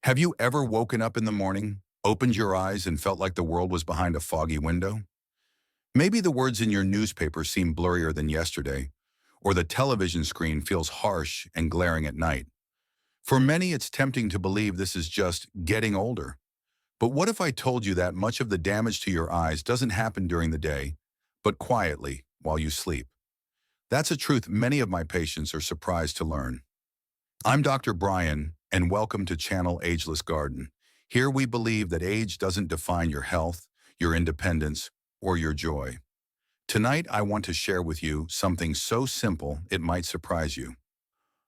Have you ever woken up in the morning, opened your eyes, and felt like the world was behind a foggy window? Maybe the words in your newspaper seem blurrier than yesterday, or the television screen feels harsh and glaring at night. For many, it's tempting to believe this is just getting older. But what if I told you that much of the damage to your eyes doesn't happen during the day, but quietly while you sleep? That's a truth many of my patients are surprised to learn. I'm Dr. Brian, and welcome to Channel Ageless Garden. Here we believe that age doesn't define your health, your independence, or your joy. Tonight, I want to share with you something so simple it might surprise you.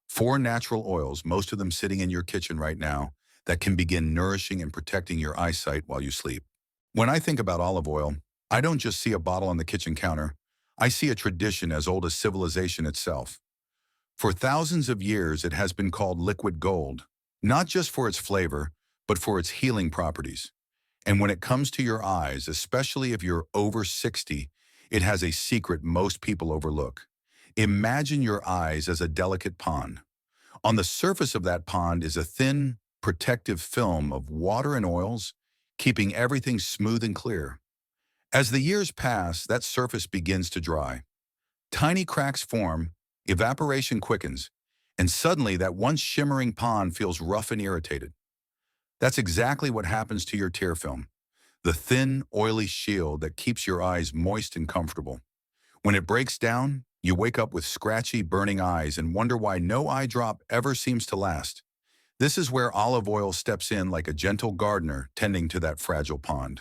4 natural oils, most of them sitting in your kitchen right now, that can begin nourishing and protecting your eyesight while you sleep. When I think about olive oil, I don't just see a bottle on the kitchen counter. I see a tradition as old as civilization itself. For thousands of years, it has been called liquid gold, not just for its flavor, but for its healing properties. And when it comes to your eyes, especially if you're over 60, it has a secret most people overlook. Imagine your eyes as a delicate pond. On the surface of that pond is a thin, protective film of water and oils, keeping everything smooth and clear. As the years pass, that surface begins to dry. Tiny cracks form, evaporation quickens, and suddenly that once shimmering pond feels rough and irritated. That's exactly what happens to your tear film, the thin, oily shield that keeps your eyes moist and comfortable. When it breaks down, you wake up with scratchy, burning eyes and wonder why no eye drop ever seems to last. This is where olive oil steps in like a gentle gardener tending to that fragile pond.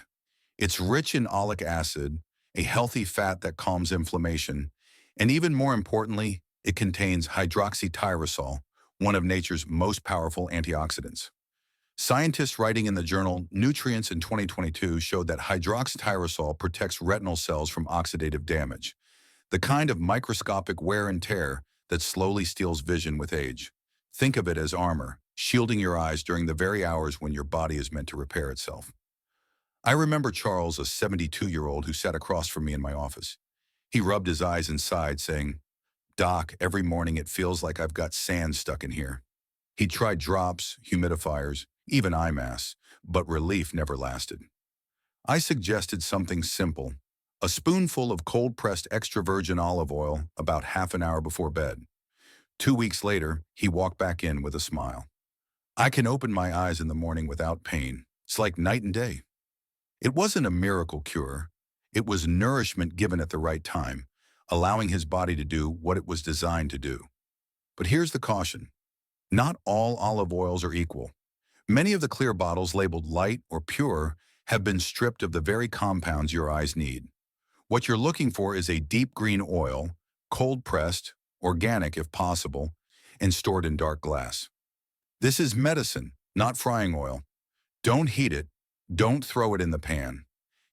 It's rich in oleic acid, a healthy fat that calms inflammation, and even more importantly, it contains hydroxytyrosol, one of nature's most powerful antioxidants. Scientists writing in the journal Nutrients in 2022 showed that hydroxytyrosol protects retinal cells from oxidative damage, the kind of microscopic wear and tear that slowly steals vision with age. Think of it as armor, shielding your eyes during the very hours when your body is meant to repair itself. I remember Charles, a 72-year-old who sat across from me in my office. He rubbed his eyes and sighed, saying, "Doc, every morning it feels like I've got sand stuck in here." He tried drops, humidifiers, even eye masks, but relief never lasted. I suggested something simple, a spoonful of cold-pressed extra virgin olive oil about half an hour before bed. 2 weeks later, he walked back in with a smile. "I can open my eyes in the morning without pain. It's like night and day." It wasn't a miracle cure. It was nourishment given at the right time, allowing his body to do what it was designed to do. But here's the caution. Not all olive oils are equal. Many of the clear bottles labeled light or pure have been stripped of the very compounds your eyes need. What you're looking for is a deep green oil, cold-pressed, organic if possible, and stored in dark glass. This is medicine, not frying oil. Don't heat it. Don't throw it in the pan.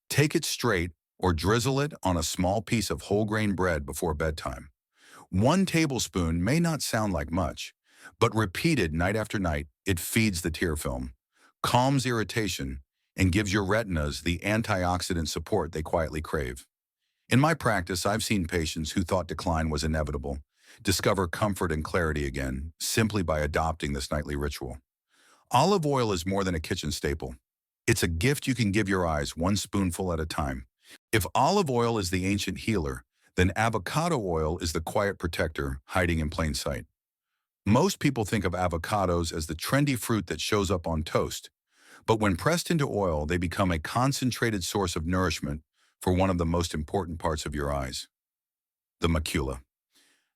Take it straight or drizzle it on a small piece of whole grain bread before bedtime. 1 tablespoon may not sound like much, but repeated night after night, it feeds the tear film, calms irritation, and gives your retinas the antioxidant support they quietly crave. In my practice, I've seen patients who thought decline was inevitable discover comfort and clarity again simply by adopting this nightly ritual. Olive oil is more than a kitchen staple. It's a gift you can give your eyes, one spoonful at a time. If olive oil is the ancient healer, then avocado oil is the quiet protector hiding in plain sight. Most people think of avocados as the trendy fruit that shows up on toast, but when pressed into oil, they become a concentrated source of nourishment for one of the most important parts of your eyes, the macula.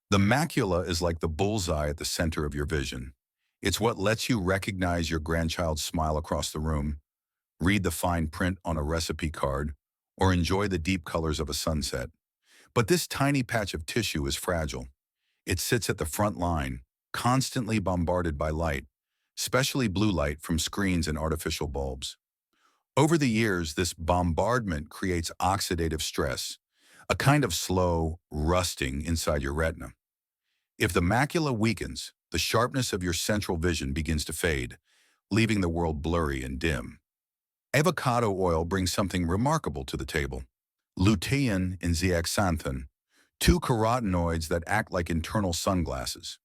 The macula is like the bullseye at the center of your vision. It's what lets you recognize your grandchild's smile across the room, read the fine print on a recipe card, or enjoy the deep colors of a sunset. But this tiny patch of tissue is fragile. It sits at the front line, constantly bombarded by light, especially blue light from screens and artificial bulbs. Over the years, this bombardment creates oxidative stress, a kind of slow rusting inside your retina. If the macula weakens, the sharpness of your central vision begins to fade, leaving the world blurry and dim. Avocado oil brings something remarkable to the table. Lutein and zeaxanthin, 2 carotenoids that act like internal sunglasses.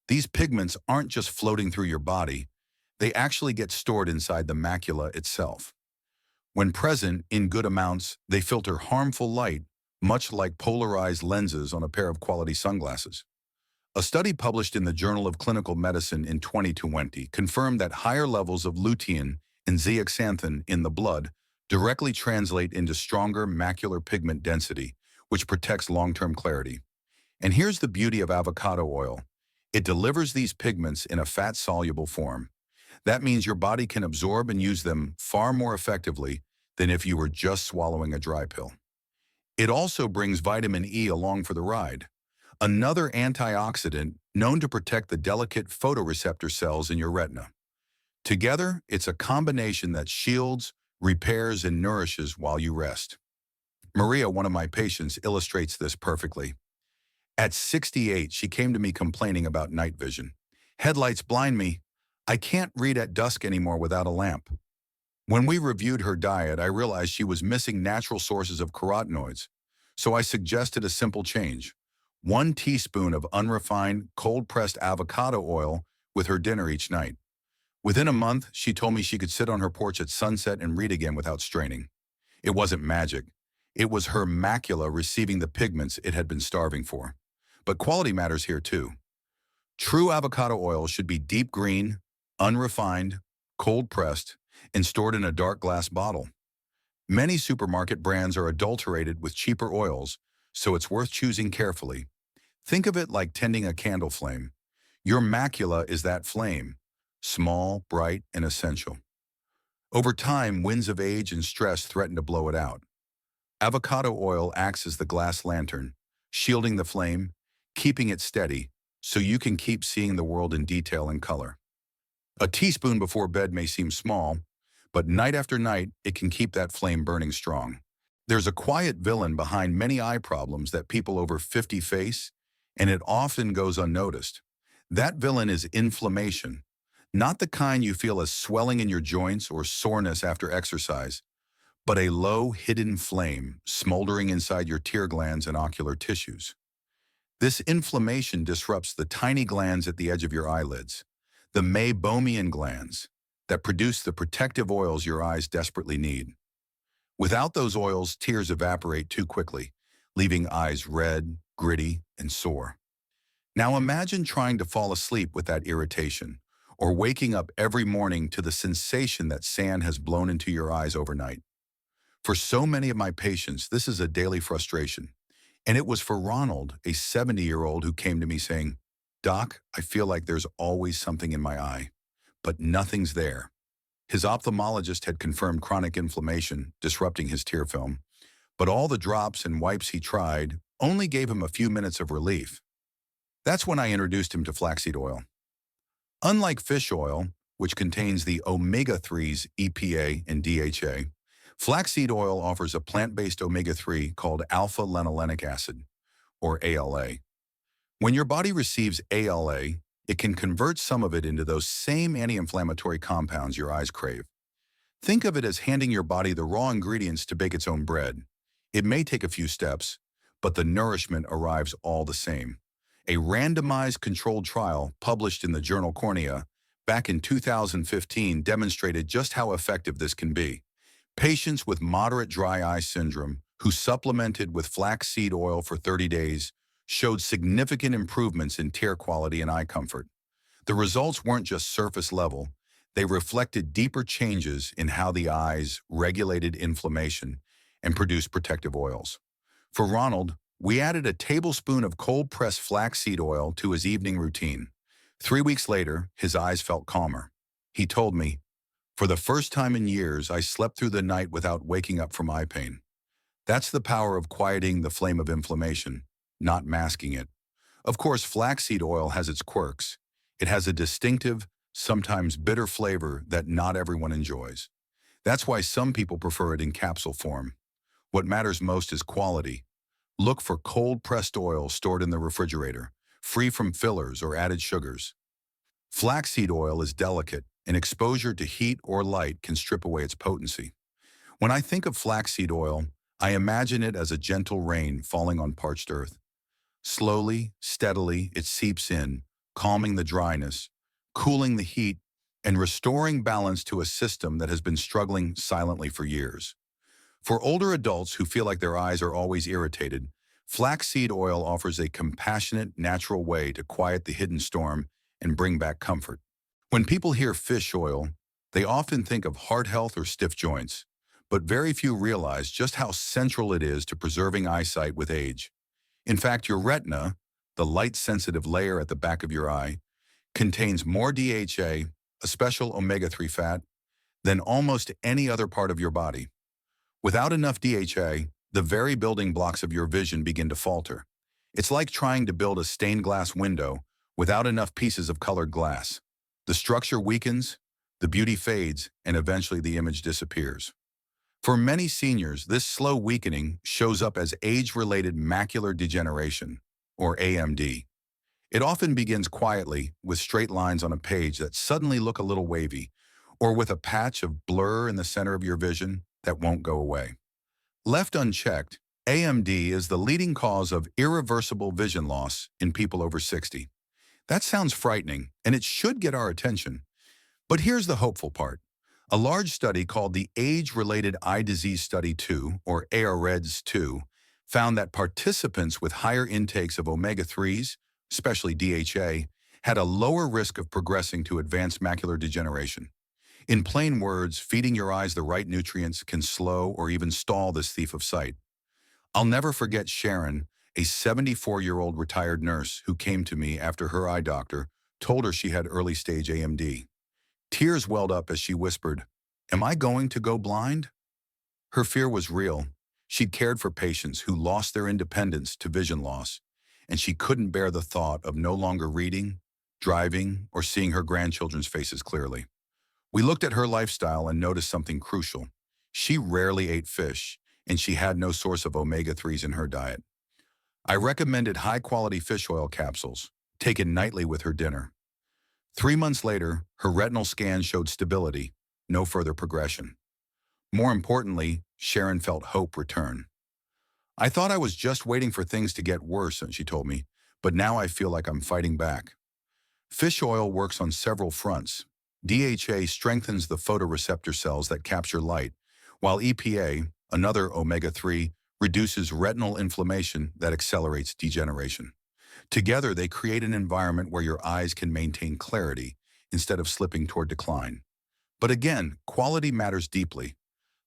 These pigments aren't just floating through your body, They actually get stored inside the macula itself. When present in good amounts, they filter harmful light, much like polarized lenses on a pair of quality sunglasses. A study published in the Journal of Clinical Medicine in 2020 confirmed that higher levels of lutein and zeaxanthin in the blood directly translate into stronger macular pigment density, which protects long-term clarity. And here's the beauty of avocado oil. It delivers these pigments in a fat-soluble form. That means your body can absorb and use them far more effectively than if you were just swallowing a dry pill. It also brings vitamin E along for the ride, another antioxidant known to protect the delicate photoreceptor cells in your retina. Together, it's a combination that shields, repairs, and nourishes while you rest. Maria, one of my patients, illustrates this perfectly. At 68, she came to me complaining about night vision. Headlights blind me. I can't read at dusk anymore without a lamp. When we reviewed her diet, I realized she was missing natural sources of carotenoids. So I suggested a simple change. 1 teaspoon of unrefined, cold-pressed avocado oil with her dinner each night. Within a month, she told me she could sit on her porch at sunset and read again without straining. It wasn't magic. It was her macula receiving the pigments it had been starving for. But quality matters here too. True avocado oil should be deep green, unrefined, cold-pressed, and stored in a dark glass bottle. Many supermarket brands are adulterated with cheaper oils, so it's worth choosing carefully. Think of it like tending a candle flame. Your macula is that flame, small, bright, and essential. Over time, winds of age and stress threaten to blow it out. Avocado oil acts as the glass lantern, shielding the flame, keeping it steady, so you can keep seeing the world in detail and color. A teaspoon before bed may seem small, but night after night, it can keep that flame burning strong. There's a quiet villain behind many eye problems that people over 50 face, and it often goes unnoticed. That villain is inflammation, not the kind you feel as swelling in your joints or soreness after exercise, but a low, hidden flame smoldering inside your tear glands and ocular tissues. This inflammation disrupts the tiny glands at the edge of your eyelids, the meibomian glands, that produce the protective oils your eyes desperately need. Without those oils, tears evaporate too quickly, leaving eyes red, gritty, and sore. Now imagine trying to fall asleep with that irritation, or waking up every morning to the sensation that sand has blown into your eyes overnight. For so many of my patients, this is a daily frustration. And it was for Ronald, a 70-year-old who came to me saying, "Doc, I feel like there's always something in my eye, but nothing's there." His ophthalmologist had confirmed chronic inflammation, disrupting his tear film, but all the drops and wipes he tried only gave him a few minutes of relief. That's when I introduced him to flaxseed oil. Unlike fish oil, which contains the omega-3s EPA and DHA, flaxseed oil offers a plant-based omega-3 called alpha-linolenic acid, or ALA. When your body receives ALA, it can convert some of it into those same anti-inflammatory compounds your eyes crave. Think of it as handing your body the raw ingredients to bake its own bread. It may take a few steps, but the nourishment arrives all the same. A randomized controlled trial published in the journal Cornea back in 2015 demonstrated just how effective this can be. Patients with moderate dry eye syndrome who supplemented with flaxseed oil for 30 days showed significant improvements in tear quality and eye comfort. The results weren't just surface level, they reflected deeper changes in how the eyes regulated inflammation and produced protective oils. For Ronald, we added a tablespoon of cold-pressed flaxseed oil to his evening routine. 3 weeks later, his eyes felt calmer. He told me, "For the first time in years, I slept through the night without waking up from eye pain." That's the power of quieting the flame of inflammation, not masking it. Of course, flaxseed oil has its quirks. It has a distinctive, sometimes bitter flavor that not everyone enjoys. That's why some people prefer it in capsule form. What matters most is quality. Look for cold-pressed oil stored in the refrigerator, free from fillers or added sugars. Flaxseed oil is delicate, and exposure to heat or light can strip away its potency. When I think of flaxseed oil, I imagine it as a gentle rain falling on parched earth. Slowly, steadily, it seeps in, calming the dryness, cooling the heat, and restoring balance to a system that has been struggling silently for years. For older adults who feel like their eyes are always irritated, flaxseed oil offers a compassionate, natural way to quiet the hidden storm and bring back comfort. When people hear fish oil, they often think of heart health or stiff joints, but very few realize just how central it is to preserving eyesight with age. In fact, your retina, the light-sensitive layer at the back of your eye, contains more DHA, a special omega-3 fat, than almost any other part of your body. Without enough DHA, the very building blocks of your vision begin to falter. It's like trying to build a stained glass window without enough pieces of colored glass. The structure weakens, the beauty fades, and eventually the image disappears. For many seniors, this slow weakening shows up as age-related macular degeneration, or AMD. It often begins quietly, with straight lines on a page that suddenly look a little wavy, or with a patch of blur in the center of your vision that won't go away. Left unchecked, AMD is the leading cause of irreversible vision loss in people over 60. That sounds frightening, and it should get our attention. But here's the hopeful part. A large study called the Age-Related Eye Disease Study 2, or AREDS 2, found that participants with higher intakes of omega-3s, especially DHA, had a lower risk of progressing to advanced macular degeneration. In plain words, feeding your eyes the right nutrients can slow or even stall this thief of sight. I'll never forget Sharon, a 74-year-old retired nurse who came to me after her eye doctor told her she had early-stage AMD. Tears welled up as she whispered, "Am I going to go blind?" Her fear was real. She'd cared for patients who lost their independence to vision loss, and she couldn't bear the thought of no longer reading, driving, or seeing her grandchildren's faces clearly. We looked at her lifestyle and noticed something crucial. She rarely ate fish, and she had no source of omega-3s in her diet. I recommended high-quality fish oil capsules, taken nightly with her dinner. 3 months later, her retinal scan showed stability, no further progression. More importantly, Sharon felt hope return. "I thought I was just waiting for things to get worse," she told me, "but now I feel like I'm fighting back." Fish oil works on several fronts. DHA strengthens the photoreceptor cells that capture light, while EPA, another omega-3, reduces retinal inflammation that accelerates degeneration. Together, they create an environment where your eyes can maintain clarity instead of slipping toward decline. But again, quality matters deeply.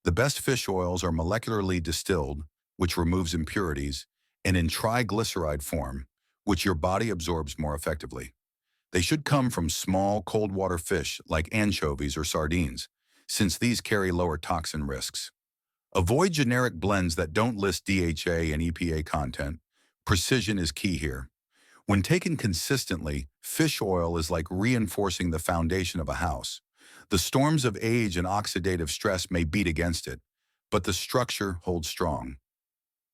The best fish oils are molecularly distilled, which removes impurities, and in triglyceride form, which your body absorbs more effectively. They should come from small, cold water fish like anchovies or sardines, since these carry lower toxin risks. Avoid generic blends that don't list DHA and EPA content. Precision is key here. When taken consistently, fish oil is like reinforcing the foundation of a house. The storms of age and oxidative stress may beat against it, but the structure holds strong.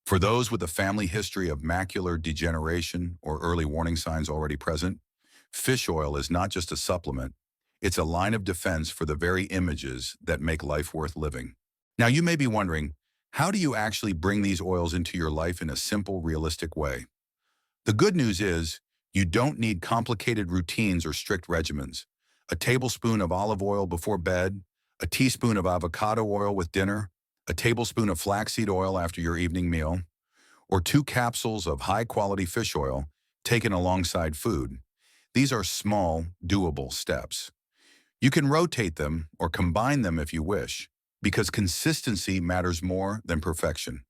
For those with a family history of macular degeneration or early warning signs already present, fish oil is not just a supplement, it's a line of defense for the very images that make life worth living. Now you may be wondering, how do you actually bring these oils into your life in a simple, realistic way? The good news is, you don't need complicated routines or strict regimens. A tablespoon of olive oil before bed, a teaspoon of avocado oil with dinner, a tablespoon of flaxseed oil after your evening meal, or 2 capsules of high-quality fish oil taken alongside food. These are small, doable steps. You can rotate them or combine them if you wish, because consistency matters more than perfection.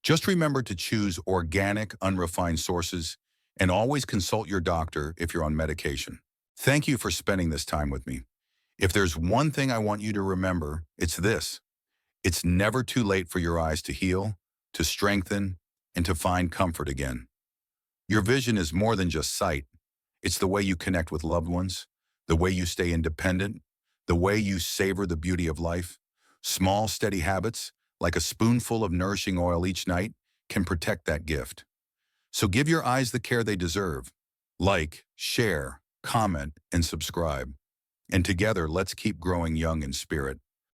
Just remember to choose organic, unrefined sources and always consult your doctor if you're on medication. Thank you for spending this time with me. If there's one thing I want you to remember, it's this. It's never too late for your eyes to heal, to strengthen, and to find comfort again. Your vision is more than just sight. It's the way you connect with loved ones, the way you stay independent, the way you savor the beauty of life. Small, steady habits, like a spoonful of nourishing oil each night, can protect that gift. So give your eyes the care they deserve. Like, share, comment, and subscribe. And together, let's keep growing young in spirit.